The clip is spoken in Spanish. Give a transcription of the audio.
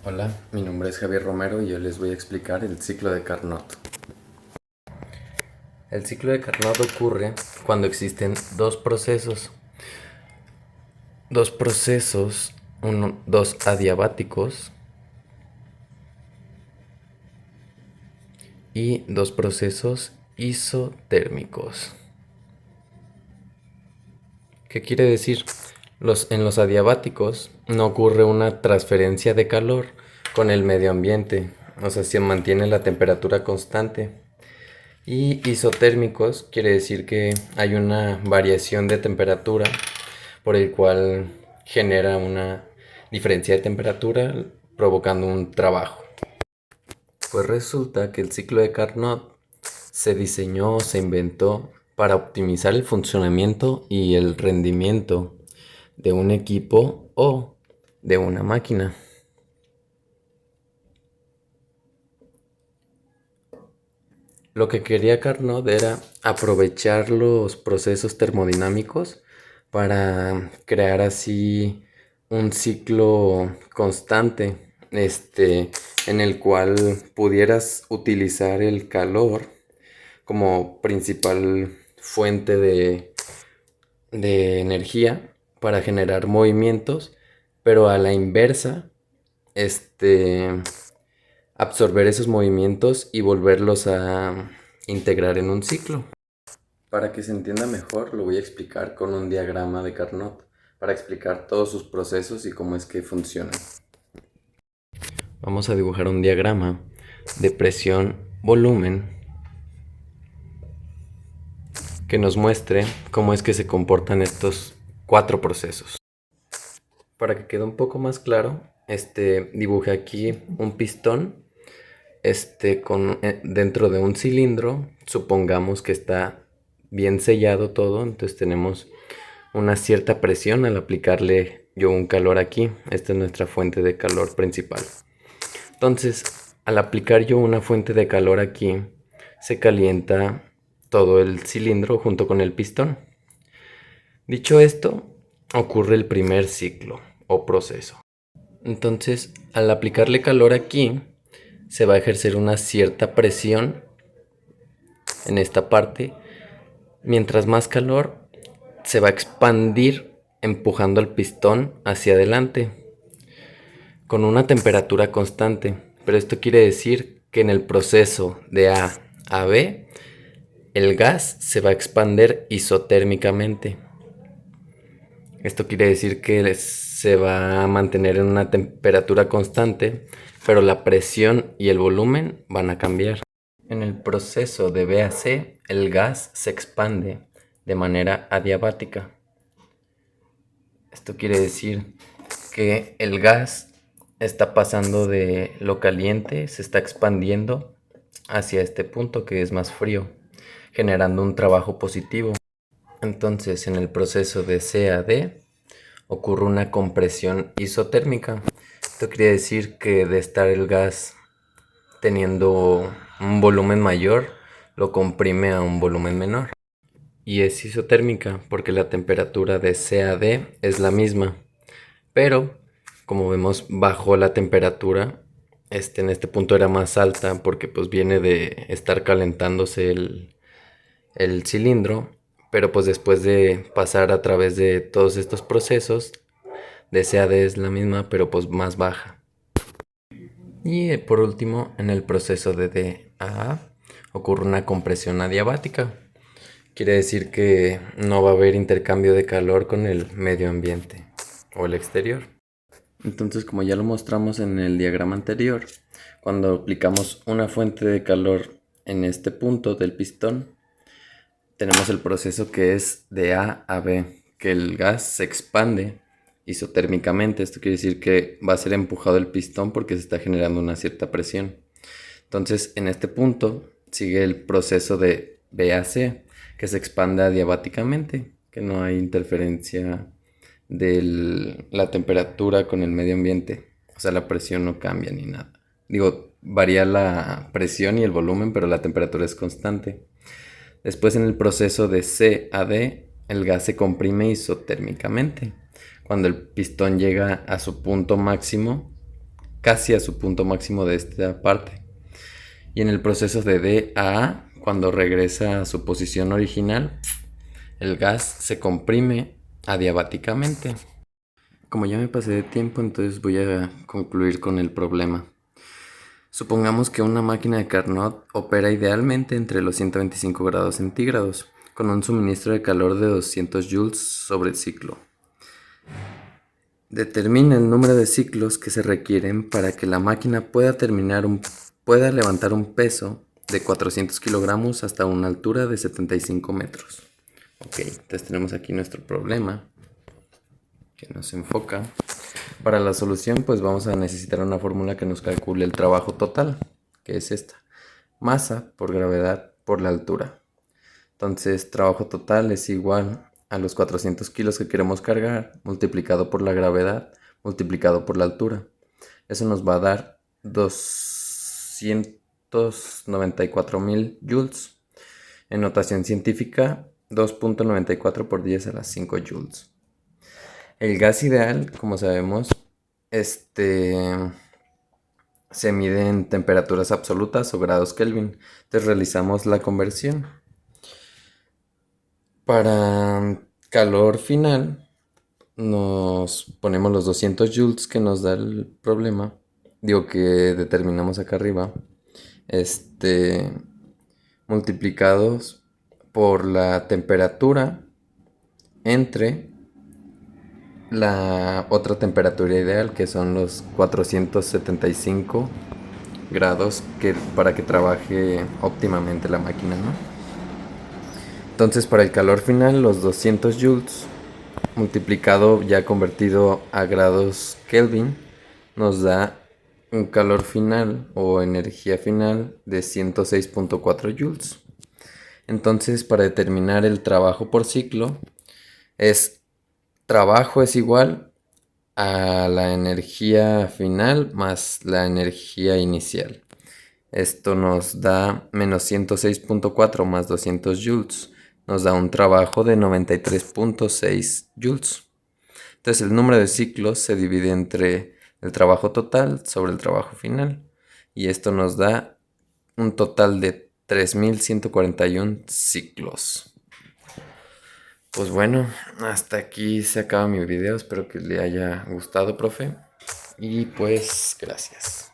Hola, mi nombre es Javier Romero y yo les voy a explicar el ciclo de Carnot. El ciclo de Carnot ocurre cuando existen dos adiabáticos y dos procesos isotérmicos. ¿Qué quiere decir? En los adiabáticos no ocurre una transferencia de calor con el medio ambiente, o sea, se mantiene la temperatura constante. Y isotérmicos quiere decir que hay una variación de temperatura por el cual genera una diferencia de temperatura provocando un trabajo. Pues resulta que el ciclo de Carnot se diseñó o se inventó para optimizar el funcionamiento y el rendimiento de un equipo o de una máquina. Lo que quería Carnot era aprovechar los procesos termodinámicos para crear así un ciclo constante, en el cual pudieras utilizar el calor como principal fuente de energía para generar movimientos, pero a la inversa, absorber esos movimientos y volverlos a integrar en un ciclo. Para que se entienda mejor, lo voy a explicar con un diagrama de Carnot para explicar todos sus procesos y cómo es que funcionan. Vamos a dibujar un diagrama de presión-volumen que nos muestre cómo es que se comportan estos cuatro procesos. Para que quede un poco más claro, dibujé aquí un pistón dentro de un cilindro. Supongamos que está bien sellado todo, entonces tenemos una cierta presión al aplicarle yo un calor aquí. Esta es nuestra fuente de calor principal. Entonces, al aplicar yo una fuente de calor aquí, se calienta todo el cilindro junto con el pistón. Dicho esto, ocurre el primer ciclo o proceso. Entonces, al aplicarle calor aquí, se va a ejercer una cierta presión en esta parte. Mientras más calor, se va a expandir empujando el pistón hacia adelante con una temperatura constante. Pero esto quiere decir que en el proceso de A a B, el gas se va a expandir isotérmicamente. Esto quiere decir que se va a mantener en una temperatura constante, pero la presión y el volumen van a cambiar. En el proceso de B a C, el gas se expande de manera adiabática. Esto quiere decir que el gas está pasando de lo caliente, se está expandiendo hacia este punto que es más frío, generando un trabajo positivo. Entonces, en el proceso de C a D ocurre una compresión isotérmica. Esto quiere decir que de estar el gas teniendo un volumen mayor, lo comprime a un volumen menor. Y es isotérmica porque la temperatura de C a D es la misma. Pero, como vemos, bajó la temperatura. En este punto era más alta porque pues viene de estar calentándose el cilindro. Pero pues después de pasar a través de todos estos procesos, de C a D es la misma, pero pues más baja. Y por último, en el proceso de D a A ocurre una compresión adiabática. Quiere decir que no va a haber intercambio de calor con el medio ambiente o el exterior. Entonces, como ya lo mostramos en el diagrama anterior, cuando aplicamos una fuente de calor en este punto del pistón, tenemos el proceso que es de A a B, que el gas se expande isotérmicamente. Esto quiere decir que va a ser empujado el pistón porque se está generando una cierta presión. Entonces, en este punto sigue el proceso de B a C, que se expande adiabáticamente, que no hay interferencia de la temperatura con el medio ambiente. O sea, la presión no cambia ni nada. Digo, varía la presión y el volumen, pero la temperatura es constante. Después, en el proceso de C a D, el gas se comprime isotérmicamente. Cuando el pistón llega a su punto máximo, casi a su punto máximo de esta parte. Y en el proceso de D a A, cuando regresa a su posición original, el gas se comprime adiabáticamente. Como ya me pasé de tiempo, entonces voy a concluir con el problema. Supongamos que una máquina de Carnot opera idealmente entre los 125 grados centígrados, con un suministro de calor de 200 joules sobre ciclo. Determina el número de ciclos que se requieren para que la máquina pueda levantar un peso de 400 kilogramos hasta una altura de 75 metros. Ok, entonces tenemos aquí nuestro problema que nos enfoca. Para la solución, pues vamos a necesitar una fórmula que nos calcule el trabajo total, que es esta: masa por gravedad por la altura. Entonces, trabajo total es igual a los 400 kilos que queremos cargar, multiplicado por la gravedad, multiplicado por la altura. Eso nos va a dar 294.000 joules. En notación científica, 2.94 por 10 a la 5 joules. El gas ideal, como sabemos, se mide en temperaturas absolutas o grados Kelvin. Entonces realizamos la conversión. Para calor final, nos ponemos los 200 joules que nos da el problema. Digo, que determinamos acá arriba. Multiplicados por la temperatura entre la otra temperatura ideal, que son los 475 grados para que trabaje óptimamente la máquina, ¿no? Entonces, para el calor final, los 200 joules multiplicado ya convertido a grados Kelvin nos da un calor final o energía final de 106.4 joules. Entonces, para determinar el trabajo por ciclo, trabajo es igual a la energía final más la energía inicial. Esto nos da menos 106.4 más 200 joules. Nos da un trabajo de 93.6 joules. Entonces el número de ciclos se divide entre el trabajo total sobre el trabajo final. Y esto nos da un total de 3.141 ciclos. Pues bueno, hasta aquí se acaba mi video. Espero que le haya gustado, profe. Y pues, gracias.